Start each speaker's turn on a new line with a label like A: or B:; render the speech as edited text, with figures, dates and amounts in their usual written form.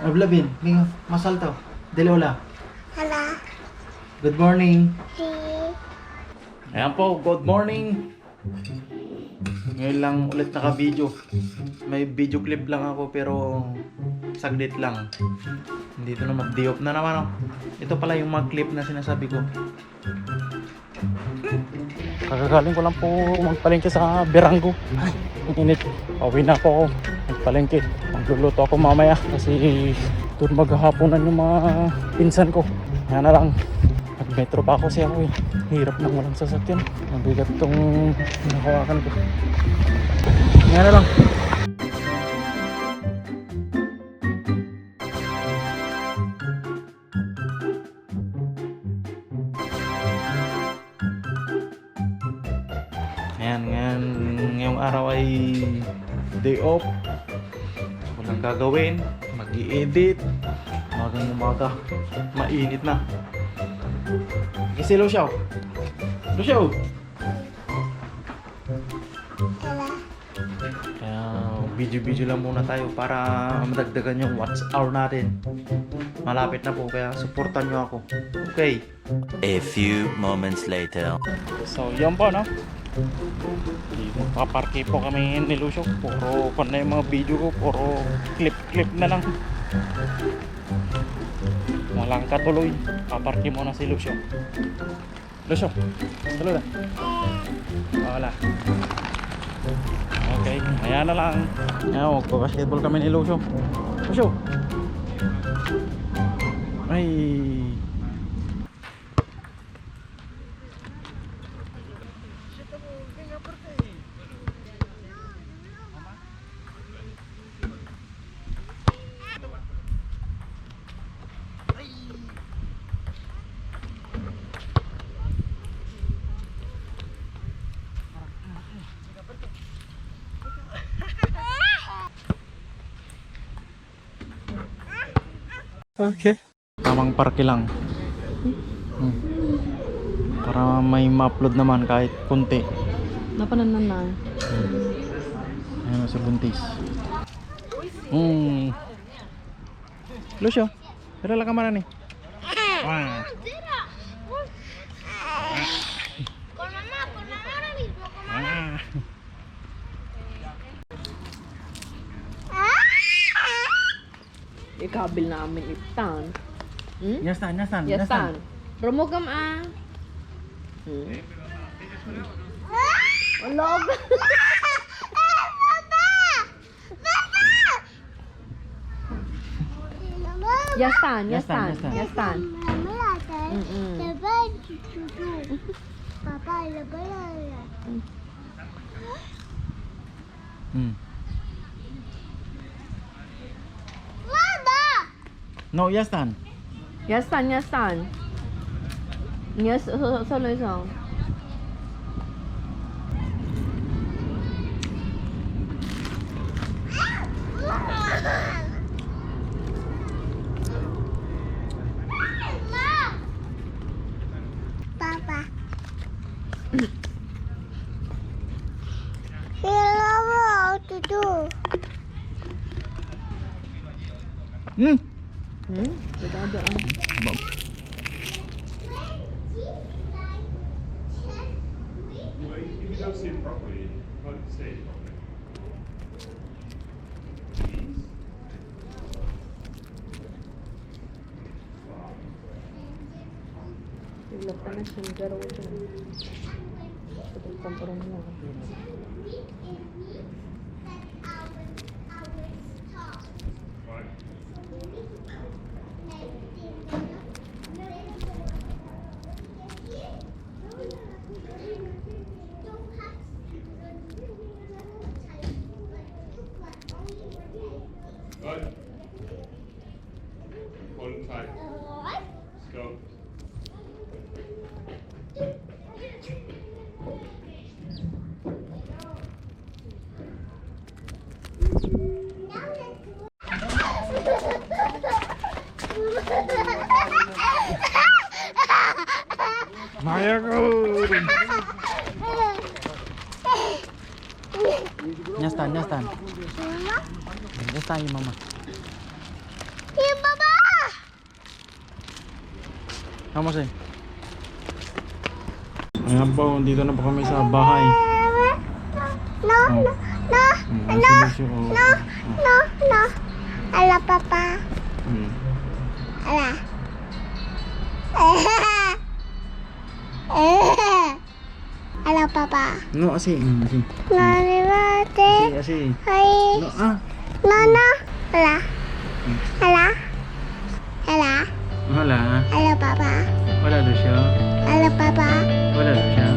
A: Ablabin, Mingo, masalto. Delola.
B: Hala.
A: Good morning.
B: Si.
A: Ayan po, good morning. Ngayon lang ulit naka-video. May video clip lang ako pero saglit lang. Dito na mag-diop na naman. Oh. Ito pala yung mga clip na sinasabi ko. Kakagaling ko lang po magpalengke sa Berango. Ay, ang init. Pauwi na po ako. Magpalengke. Magluluto ako mamaya kasi doon maghahaponan yung mga pinsan ko. Kaya na lang. Nag-metro pa ako kasi ako eh. Hirap nang walang sasakyan. Mabigat itong nakawakan ko. Kaya na lang. Ayan, ngayong araw ay day off. Walang gagawin. Mag-i-edit. Magang umaga. Mainit na. Kasi Lucio. Lucio.
B: Hala.
A: Kaya video-video lang muna tayo para madagdagan yung watch hour natin. Malapit na po kaya supportan nyo ako. Okay.
C: A few moments later.
A: So yun po no. Magpaparke po kami ni Lucio. Puro pan na yung mga video ko. Puro clip na lang. Walang katuloy. Paparke muna si Lucio. Lucio, saluda. Wala. Okay, ayan na lang. Ayan, magpa-basketball kami ni Lucio. Lucio. Ay. Okay. Tamang parke lang. Para may ma-upload naman kahit kunti.
D: Napananan na.
A: Ayan na si Buntis. Lucio, pero lang ka man ni. Wah. Ah.
D: Ikabil namin itan.
A: Yastan.
D: Yasan. Rumugam ah. Olog. Yasan.
B: Papa, labay. Mama!
A: No, Yastan.
D: Yasan. Yes, solo isang.
B: Papa. Hello, what to do?
D: Dadaan.
E: If you don't see it properly, you can't see it properly.
D: Ilang ka na siyang garaw dyan. Sa pagpamparang mo.
E: Right. Right. Hold tight. Let's go.
A: Maya ko. Nyastan, nyastan.
B: Mama?
A: Nyastan yung mama.
B: Yung baba!
A: Vamos eh. Ayan po, dito na po kami sa bahay.
B: No,
A: Oh.
B: no, no,
A: Ang
B: no,
A: sinisyo, oh.
B: no, no, no. Ala, papa.
A: Hmm.
B: Ala. Ala, papa.
A: No, asi. Asi.
B: Nani mate.
A: Asi.
B: Hai.
A: No, ah.
B: No, no. Ala. Ala. Ala.
A: Wala.
B: Ala, papa.
A: Wala daw siya.
B: Ala, papa.
A: Wala daw siya.